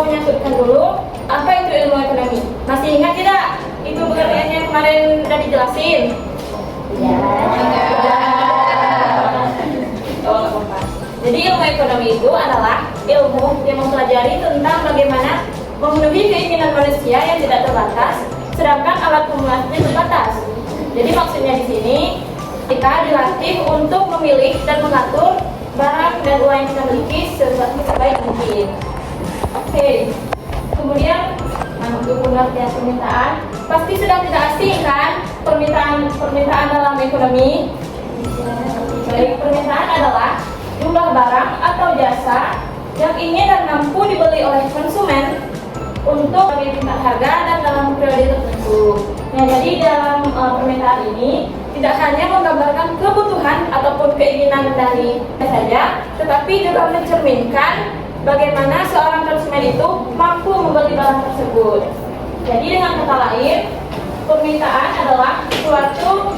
menyebutkan dulu apa itu ilmu ekonomi. Masih ingat tidak? Itu pengertiannya kemarin sudah dijelasin. Ya. Jadi ilmu ekonomi itu adalah ilmu yang mempelajari tentang bagaimana memenuhi keinginan manusia yang tidak terbatas, sedangkan alat pemuasnya terbatas. Jadi maksudnya di sini kita dilatih untuk memilih dan mengatur barang dan uang yang kita miliki sebaik mungkin. Oke. Kemudian untuk pengertian permintaan, pasti sudah tidak asing kan permintaan dalam ekonomi. Baik, permintaan adalah jumlah barang atau jasa yang ingin dan mampu dibeli oleh konsumen untuk tingkat harga dan dalam periode tertentu. Nah, jadi dalam permintaan ini tidak hanya menggambarkan kebutuhan ataupun keinginan dari saja, tetapi juga mencerminkan bagaimana seorang konsumen itu mampu membeli barang tersebut. Jadi dengan kata lain, permintaan adalah suatu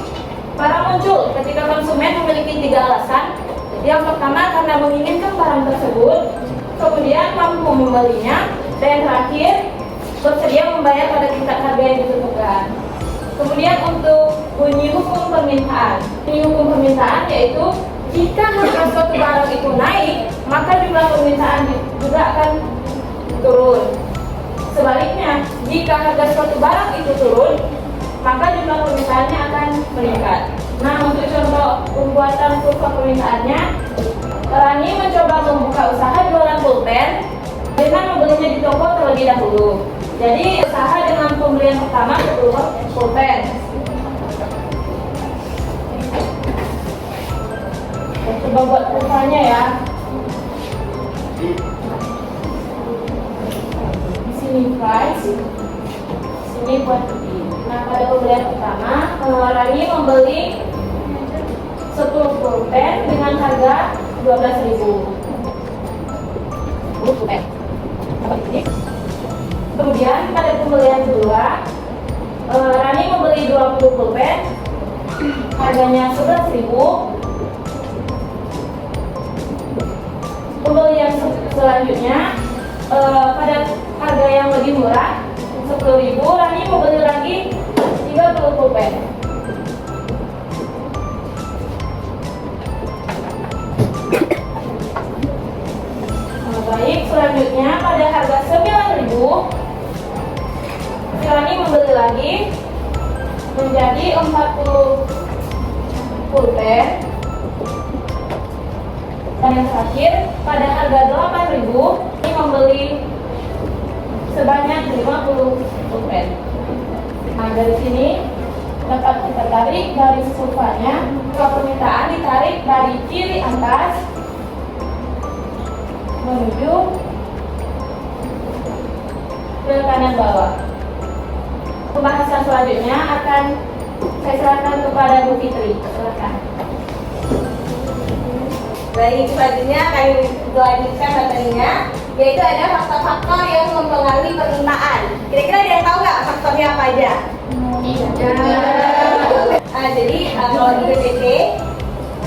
barang muncul ketika konsumen memiliki 3 alasan. Yang pertama karena menginginkan barang tersebut, kemudian mampu membelinya, dan yang terakhir bersedia membayar pada tingkat harga yang ditentukan. Kemudian untuk bunyi hukum permintaan. Bunyi hukum permintaan yaitu jika harga suatu barang itu naik, maka jumlah permintaan juga akan turun. Sebaliknya, jika harga suatu barang itu turun, maka jumlah permintaannya akan meningkat. Nah, untuk contoh pembuatan kurva permintaannya, Rani mencoba membuka usaha jualan pulpen dengan membelinya di toko terlebih dahulu. Jadi usaha dengan pembelian pertama 10 pulpen. Coba buat kurvanya ya. Di sini price, sini quantity. Nah, pada pembelian pertama, Rani membeli 10 pulpen dengan harga 12.000. 10 pulpen. Kemudian pada pembelian kedua, Rani membeli 20 pulpen, harganya 11.000. Pembelian selanjutnya, pada harga yang lebih murah, 10.000, Rani membeli lagi 30 pulpen. Baik, selanjutnya pada harga 9.000, Rani membeli lagi menjadi 40 pulpen. Dan yang terakhir, pada harga 8.000, Rani membeli sebanyak 50 pulpen. Nah, dari sini dapat kita tarik garis kurvanya. Kalau permintaan ditarik dari kiri atas menuju ke kanan bawah. Pembahasan selanjutnya akan saya serahkan kepada Bu Fitri. Silakan. Baik, selanjutnya kami lanjutkan materinya, yaitu ada faktor-faktor yang mempengaruhi permintaan. Kira-kira ada yang tahu nggak faktornya apa aja? Jadi kalau di PPT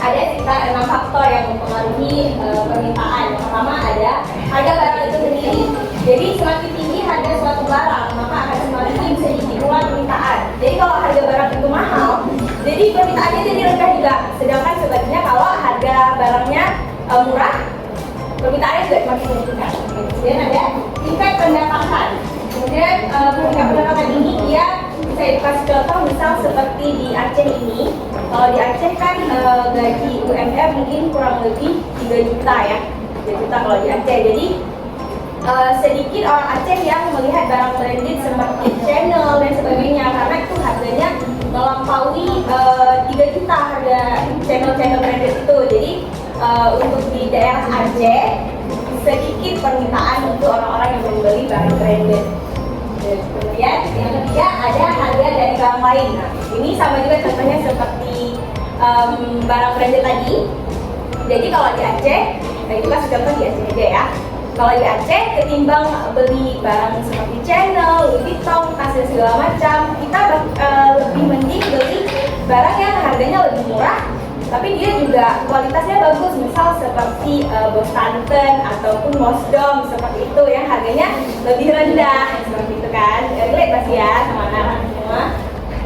ada sekitar 6 faktor yang mempengaruhi permintaan. Yang pertama ada harga barang itu sendiri. Jadi semakin tinggi harga suatu barang, maka akan semakin sedikit pula permintaan. Jadi kalau harga barang itu mahal, jadi permintaannya jadi rendah juga. Sedangkan sebaliknya kalau harga barangnya murah, permintaannya juga semakin signifikan. Kemudian ada tingkat pendapatan. Kemudian tingkat pendapatan ini dia saya kasih contoh misal seperti di Aceh ini. Kalau di Aceh kan gaji UMR mungkin kurang lebih 3 juta ya, 3 juta kalau di Aceh. Jadi sedikit orang Aceh yang melihat barang branded seperti Channel dan sebagainya, karena itu harganya melampaui 3 juta harga channel branded itu. Jadi untuk di daerah Aceh sedikit permintaan untuk orang-orang yang membeli barang branded. Kemudian yang ketiga ada harga dari barang lain. Nah, ini sama juga contohnya seperti barang branded tadi. Jadi kalau di Aceh, nah itu kasih contoh di Aceh aja ya. Kalau di Aceh ketimbang beli barang seperti Channel, Louis Vuitton, tas dan segala macam, kita lebih mending beli barang yang harganya lebih murah tapi dia juga kualitasnya bagus, misal seperti Bostanten ataupun Mosdom seperti itu yang harganya lebih rendah seperti itu kan. Relate pasti ya sama anak-anak semua.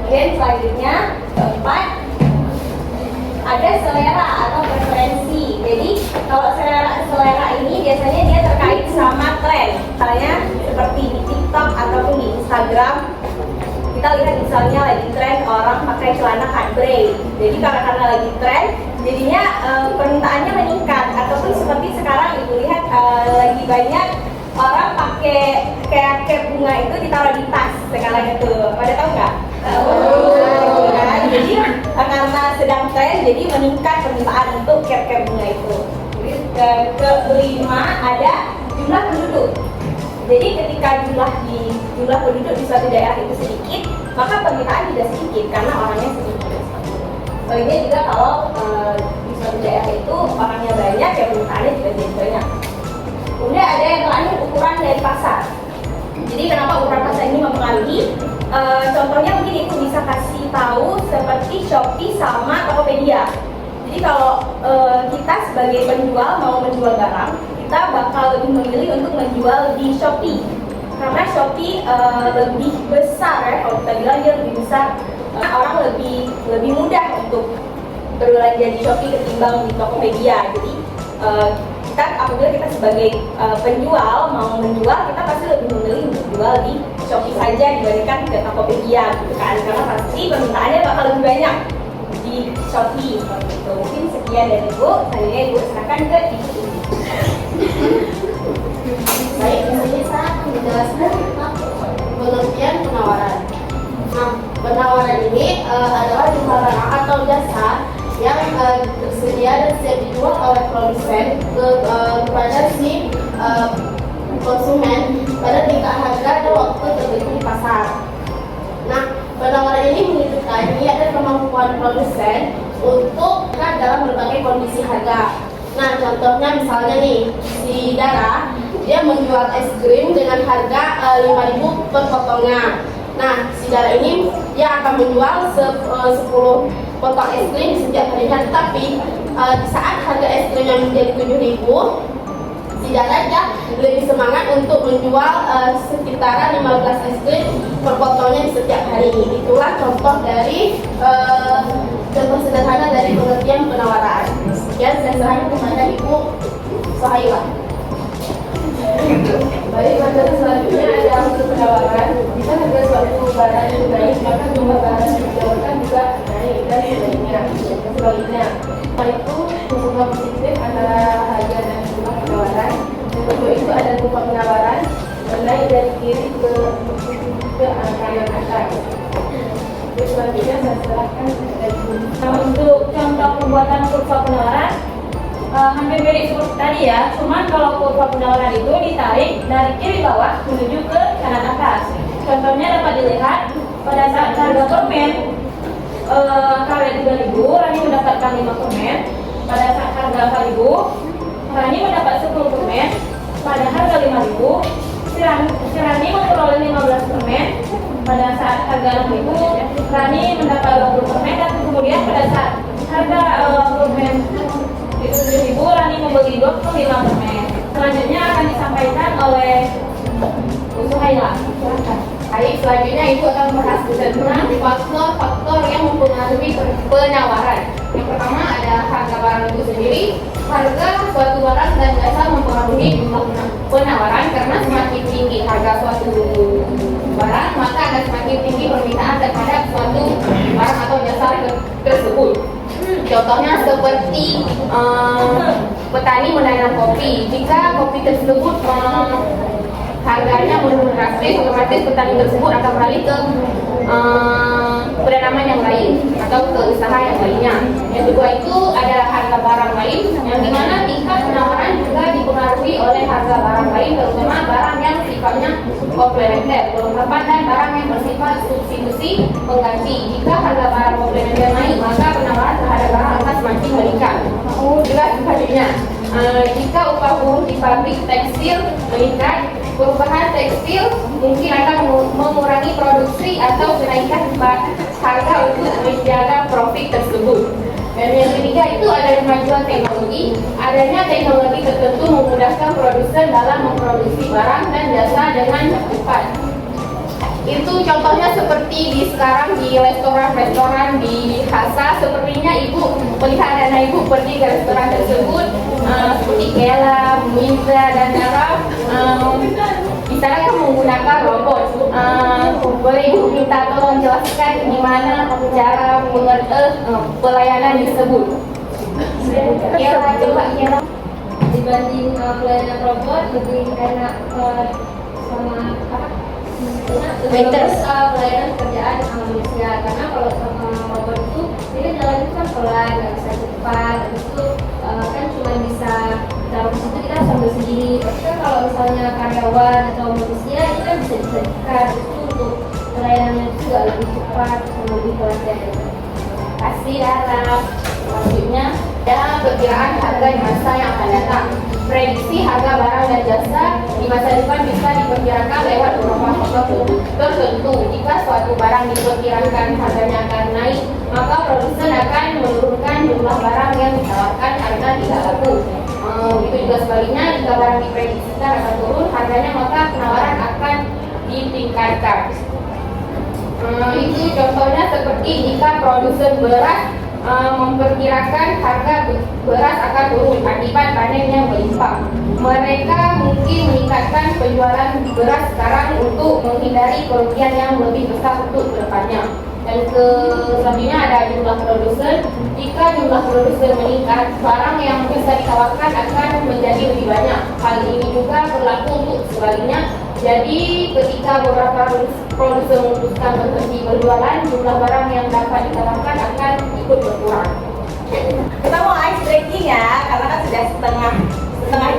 Kemudian selanjutnya keempat, ada selera atau preferensi. Jadi kalau selera ini biasanya dia terkait sama tren. Misalnya seperti di TikTok ataupun di Instagram, kita lihat misalnya lagi tren orang pakai celana cutbray. Jadi karena lagi tren, jadinya permintaannya meningkat. Ataupun seperti sekarang ibu lihat lagi banyak orang pakai kayak bunga itu ditaruh di tas sekarang itu. Pada tahu nggak? Jadi karena sedang tren, jadi meningkat permintaan untuk cap bunga itu. Kelima ada jumlah penduduk. Jadi ketika jumlah penduduk di suatu daerah itu sedikit, maka permintaan tidak sedikit karena orangnya sedikit. Sebaliknya juga kalau di suatu daerah itu orangnya banyak, ya permintaannya juga jadi banyak. Kemudian ada yang terakhir, ukuran dari pasar. Jadi kenapa ukuran pasar ini mempengaruhi? Contohnya mungkin ibu bisa kasih tahu seperti Shopee sama Tokopedia. Jadi kalau kita sebagai penjual mau menjual barang, kita bakal lebih memilih untuk menjual di Shopee karena Shopee lebih besar ya, kalau kita bilang dia lebih besar, orang lebih mudah untuk berbelanja di Shopee ketimbang di Tokopedia. Jadi apabila kita sebagai penjual mau menjual, kita pasti lebih memilih untuk jual di Shopee saja dibandingkan ke Tokopedia gitu kan, karena pasti permintaannya bakal lebih banyak di Shopee seperti itu. Mungkin sekian dari ibu, selanjutnya ibu serahkan ke ibu. Baik, di sini saya akan menjelaskan tentang pengertian penawaran. Nah, penawaran ini adalah jumlah barang atau jasa yang tersedia dan siap dijual oleh produsen kepada si konsumen pada tingkat harga dan waktu tertentu di pasar. Nah, penawaran ini menunjukkan niat dan kemampuan produsen untuk dalam berbagai kondisi harga. Nah, contohnya misalnya nih, si Dara dia menjual es krim dengan harga 5.000 per potongnya. Nah, si Dara ini dia akan menjual 10 potong es krim di setiap harinya, tetapi di saat harga es krimnya menjadi 7.000, si Dara dia lebih semangat untuk menjual sekitaran 15 es krim per potongnya di setiap hari. Itulah contoh dari contoh sederhana dari pengertian penawaran. Sekian saya serahkan kepada Ibu Sohaiwa. Baik, materi selanjutnya ada untuk penawaran. Jika harga suatu barang itu naik, maka jumlah barang yang ditawarkan juga naik dan sebaliknya. Itu hubungan positif antara harga dan jumlah penawaran. Untuk itu ada rupa penawaran naik dari kiri ke angka yang atas. Terus selanjutnya saya serahkan kepada Ibu. Nah, untuk contoh pembuatan kurva penawaran hampir mirip seperti tadi ya, cuman kalau kurva penawaran itu ditarik dari kiri bawah menuju ke kanan atas. Contohnya dapat dilihat pada saat harga permen KW 3.000, Rani mendapatkan 5 permen. Pada saat harga 4.000, Rani mendapat 10 permen. Pada harga 5.000, si Rani memperoleh 15 permen. Pada saat harga 6.000, Rani mendapat 20 permen, dan kemudian pada saat harga permen itu 7.000, Rani membeli 25 permen. Selanjutnya akan disampaikan oleh Bu Suhaila. Baik, selanjutnya Ibu akan membahas tentang faktor-faktor yang mempengaruhi penawaran. Yang pertama ada harga barang itu sendiri. Harga suatu barang dan jasa mempengaruhi jumlah penawaran karena semakin tinggi harga suatu barang, maka akan semakin tinggi permintaan terhadap suatu barang atau jasa tersebut. Contohnya seperti petani menanam kopi. Jika kopi tersebut harganya menurun drastis, otomatis petani tersebut akan beralih ke penanaman yang lain atau ke usaha yang lainnya. Yang kedua itu ada harga barang lain, yang dimana tingkat penawaran juga dipengaruhi oleh harga barang lain, terutama barang yang sifatnya komplementer, kelengkapan, dan barang yang bersifat substitusi pengganti. Jika harga barang komplementer naik, maka penawaran terhadap barang akan semakin meningkat. Juga sebaliknya, jika upah buruh di pabrik tekstil meningkat, perubahan tekstil mungkin akan mengurangi produksi atau kenaikan harga untuk menjaga profit tersebut. Dan yang ketiga ketiga itu ada kemajuan teknologi. Adanya teknologi tertentu memudahkan produsen dalam memproduksi barang dan jasa dengan cepat. Itu contohnya seperti sekarang di restoran-restoran di Hasa, sepertinya ibu melihat anak ibu pergi ke restoran tersebut seperti Kela, Muiza dan Nara. Di sana kan menggunakan robot. Boleh ibu minta tolong jelaskan gimana cara pelayanan tersebut? Kela, coba Kela. Dibanding pelayanan robot lebih enak sama apa? Terus pelayanan pekerjaan sama manusia, karena kalau sama robot itu dia jalannya kan pelan, nggak bisa cepat. Habis itu kan cuma bisa dalam situ kita harus ambil sendiri. Tapi kan kalau misalnya karyawan atau manusia itu kan bisa disesuaikan. Itu untuk pelayanannya itu juga lebih cepat sama lebih pelan. Kasih Dara. Selanjutnya ada perkiraan harga di masa yang akan datang. Prediksi harga barang dan jasa di masa depan bisa diperkirakan lewat beberapa faktor tertentu. Jika suatu barang diperkirakan harganya akan naik, maka produsen akan menurunkan jumlah barang yang ditawarkan karena tidak laku. Begitu juga sebaliknya, jika barang diprediksikan akan turun harganya, maka penawaran akan ditingkatkan. Itu contohnya seperti jika produsen beras memperkirakan harga beras akan turun akibat panen yang melimpah. Mereka mungkin meningkatkan penjualan beras sekarang untuk menghindari kerugian yang lebih besar untuk kedepannya. Dan selanjutnya ada jumlah produsen. Jika jumlah produsen meningkat, barang yang bisa ditawarkan akan menjadi lebih banyak. Hal ini juga berlaku untuk sebaliknya. Jadi ketika beberapa produsen memutuskan berhenti berjualan, jumlah barang yang dapat ditawarkan akan ikut berkurang. Kita mau ice breaking ya, karena kan sudah setengah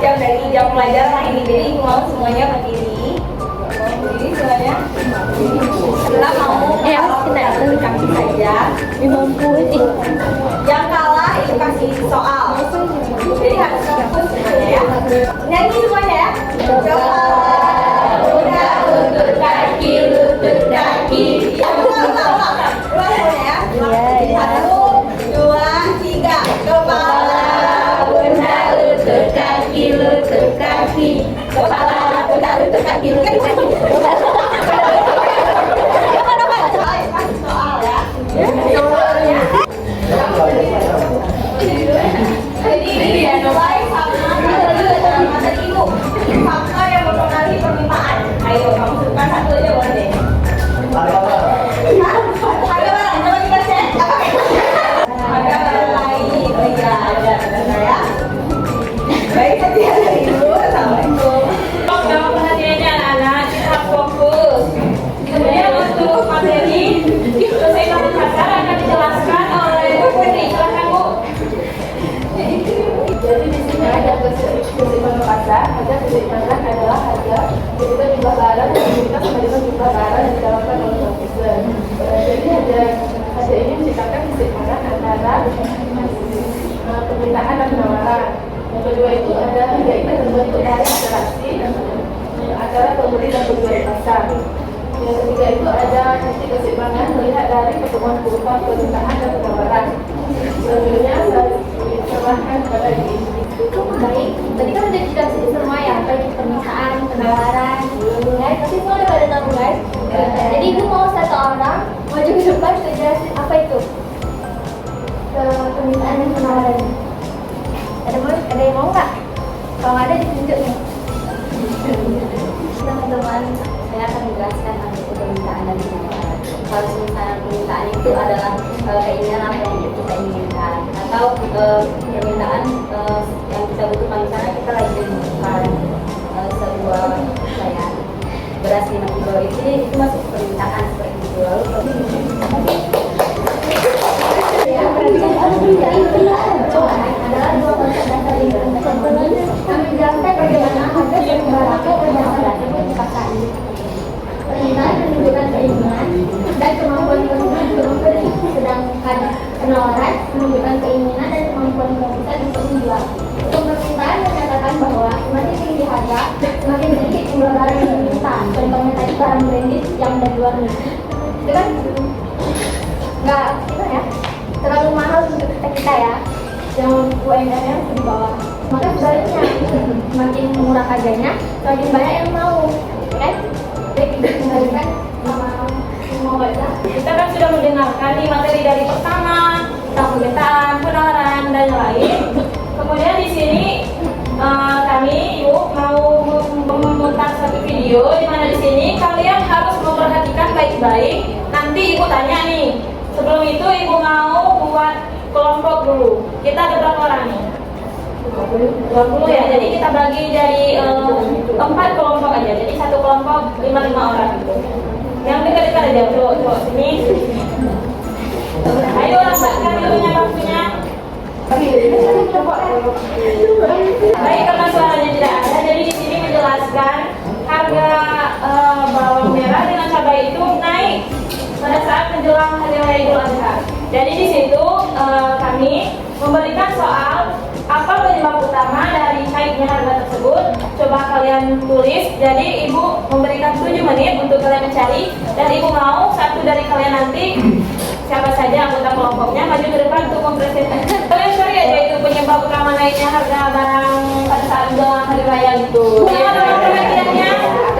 jam dari jam pelajaran ini. Jadi mau semuanya berdiri. Berdiri semuanya. Kita mau kalau kaki saja. Yang kalah itu kasih soal. Jadi harus fokus semuanya ya. Nyanyi semuanya ya. Coba. Lutut kaki. Ulang semuanya ya. 1, 2, 3. Kepala, pundak, lutut kaki, lutut kaki. Kepala, pundak, lutut kaki, lutut kaki. Soal ya. Soalnya. Jadi ini mulai sama materi ibu. Faktor yang mempengaruhi permintaan. Ayo, kamu sebutkan satu aja boleh deh. Harga barang, coba kita cek. Harga barang lain. Oh iya, ada ya. Baik, sekian dari ibu. Assalamualaikum. Jawab perhatiannya anak-anak, kita harus fokus. Kemudian untuk materi, keseimbangan pasar akan dijelaskan oleh Bu Putri. Silakan Bu. Jadi di sini ada keseimbangan pasar. Harga keseimbangan adalah harga ketika jumlah barang dan kita sama dengan jumlah barang yang ditawarkan oleh produsen. Jadi ada ini menciptakan keseimbangan antara permintaan dan penawaran. Yang kedua itu ada harga ini terbentuk dari interaksi antara pembeli dan penjual di pasar. Yang ketiga itu ada titik keseimbangan melihat dari pertemuan kurva permintaan dan penawaran. Selanjutnya saya serahkan kepada ini. Baik, tadi kan udah dikasih semua ya, baik permintaan, penawaran, guys. Tapi semua udah pada tahu guys. Jadi ibu mau satu orang maju ke depan jelasin apa itu permintaan dan penawaran. Ada yang mau nggak? Kalau nggak ada ditunjuk nih. Teman-teman, saya akan menjelaskan tentang permintaan dan penawaran. Kalau misalnya permintaan itu adalah keinginan apa yang kita inginkan, atau permintaan yang kita butuhkan. Misalnya kita lagi membutuhkan sebuah layanan beras 5 kilo itu masuk permintaan seperti itu. Lalu adalah dua konsep dasar lingkungan. Kami menjelaskan bagaimana harga dan barang berdasar tersebut di pasar. Permintaan menunjukkan keinginan dan kemampuan konsumen untuk membeli, sedangkan penawaran menunjukkan keinginan dan kemampuan produsen untuk menjual. Untuk permintaan menyatakan bahwa semakin tinggi harga, semakin sedikit jumlah barang yang diminta. Contohnya tadi barang branded yang dari luar negeri, itu kan nggak ya terlalu mahal untuk kita ya. yang UMR-nya di bawah. Maka sebaliknya, semakin murah harganya, semakin banyak yang mau, kan? Baik, kita kembalikan sama semua baca. Kita kan sudah mendengarkan nih materi dari pertama, tentang permintaan, penawaran, dan lain. Kemudian di sini kami yuk mau memutar satu video di mana di sini kalian harus memperhatikan baik-baik. Nanti ibu tanya nih. Sebelum itu ibu mau buat kelompok dulu. Kita ada berapa orang nih? 20 ya. Jadi kita bagi dari 4 kelompok aja. Jadi satu kelompok 5 orang gitu. Yang dekat-dekat aja. Coba sini. Ayo rapatkan dulunya waktunya. Baik, karena suaranya tidak ada, jadi di sini menjelaskan harga bawang merah dengan cabai itu naik pada saat menjelang hari raya Idul Adha. Jadi di situ kami memberikan soal apa penyebab utama dari naiknya harga tersebut. Coba kalian tulis. Jadi ibu memberikan 7 menit untuk kalian mencari, dan ibu mau satu dari kalian nanti siapa saja anggota kelompoknya maju ke depan untuk mempresentasikan. Kalian cari aja itu penyebab utama naiknya harga barang pada saat menjelang hari raya itu. Perhatiannya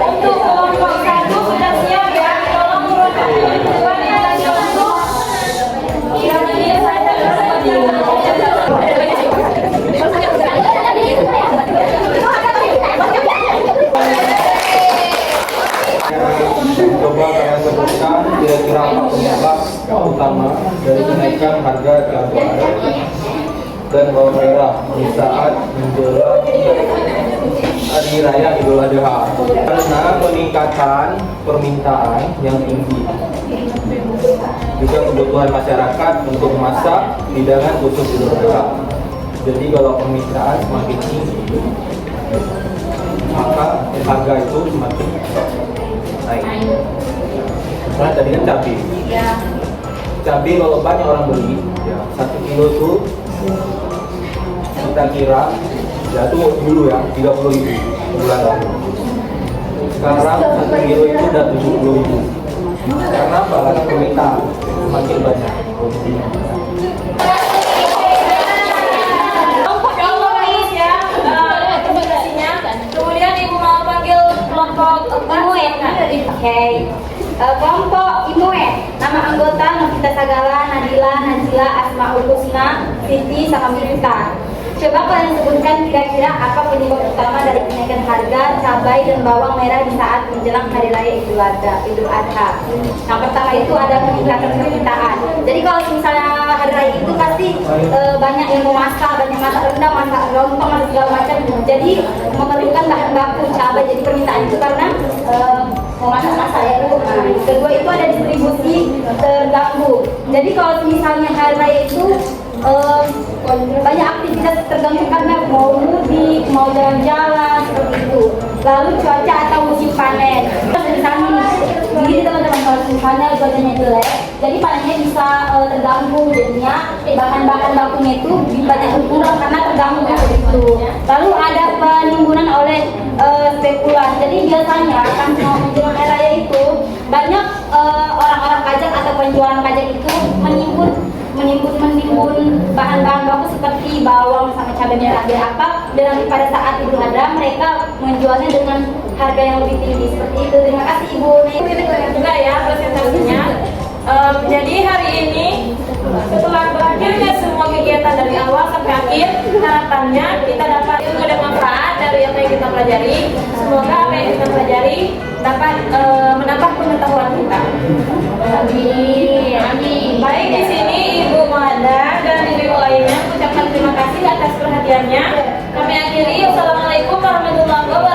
untuk kelompok 1 sudah siap ya. Tolong mengurutkan kedua yang hanya untuk kiranya saya coba kalian sebutkan kira-kira apa penyebab yang utama dari kenaikan harga cabai dan bawang merah di saat menjelang hari raya Idul Adha, karena peningkatan permintaan yang tinggi, juga kebutuhan masyarakat untuk memasak hidangan khusus Idul Adha. Jadi kalau permintaan semakin tinggi, maka harga itu semakin naik. Nah, tadi kan cabai. Cabai kalau banyak orang beli, ya, 1 kilo itu kita kira ya itu dulu ya 30.000 bulan lalu. Sekarang 1 kilo itu udah 70.000. Karena apa? Karena permintaan semakin banyak. Kemudian ibu mau panggil kelompok Oke. Kelompok IMOE, nama anggota Novita Sagala, Nadila, Najila, Asmaul Husna, Siti, sama Mirta. Coba kalian sebutkan kira-kira apa penyebab utama dari kenaikan harga cabai dan bawang merah di saat menjelang hari raya Idul Adha. Yang pertama itu ada peningkatan permintaan. Jadi kalau misalnya hari raya itu pasti banyak yang mau masak, banyak masak rendang, masak lontong, masak segala macam. Jadi memerlukan bahan baku cabai. Jadi permintaan itu karena mau masak-masak ya Bu. Nah, kedua itu ada distribusi terganggu. Jadi kalau misalnya hari raya itu banyak aktivitas terganggu karena mau mudik, mau jalan-jalan seperti itu. Lalu cuaca atau musim panen. Jadi teman-teman kalau misalnya cuacanya jelek, jadi panennya bisa terganggu, jadinya bahan-bahan bakunya itu banyak berkurang karena terganggu begitu. Lalu ada penimbunan oleh spekulan. Jadi biasanya kan mau menjelang hari raya itu banyak orang-orang pajak atau penjualan pajak itu menimbun bahan-bahan baku seperti bawang sama cabai merah. Biar apa? Dan pada saat Idul Adha mereka menjualnya dengan harga yang lebih tinggi seperti itu. Terima kasih Ibu. Juga ya presentasinya. Jadi hari ini setelah berakhirnya semua kegiatan dari awal sampai akhir, harapannya kita dapat ilmu dan manfaat dari apa yang kita pelajari. Semoga apa yang kita pelajari dapat menambah pengetahuan kita. Amin. Baik, di sini Ibu Mada dan ibu lainnya mengucapkan terima kasih atas perhatiannya. Kami akhiri. Wassalamualaikum warahmatullahi wabarakatuh.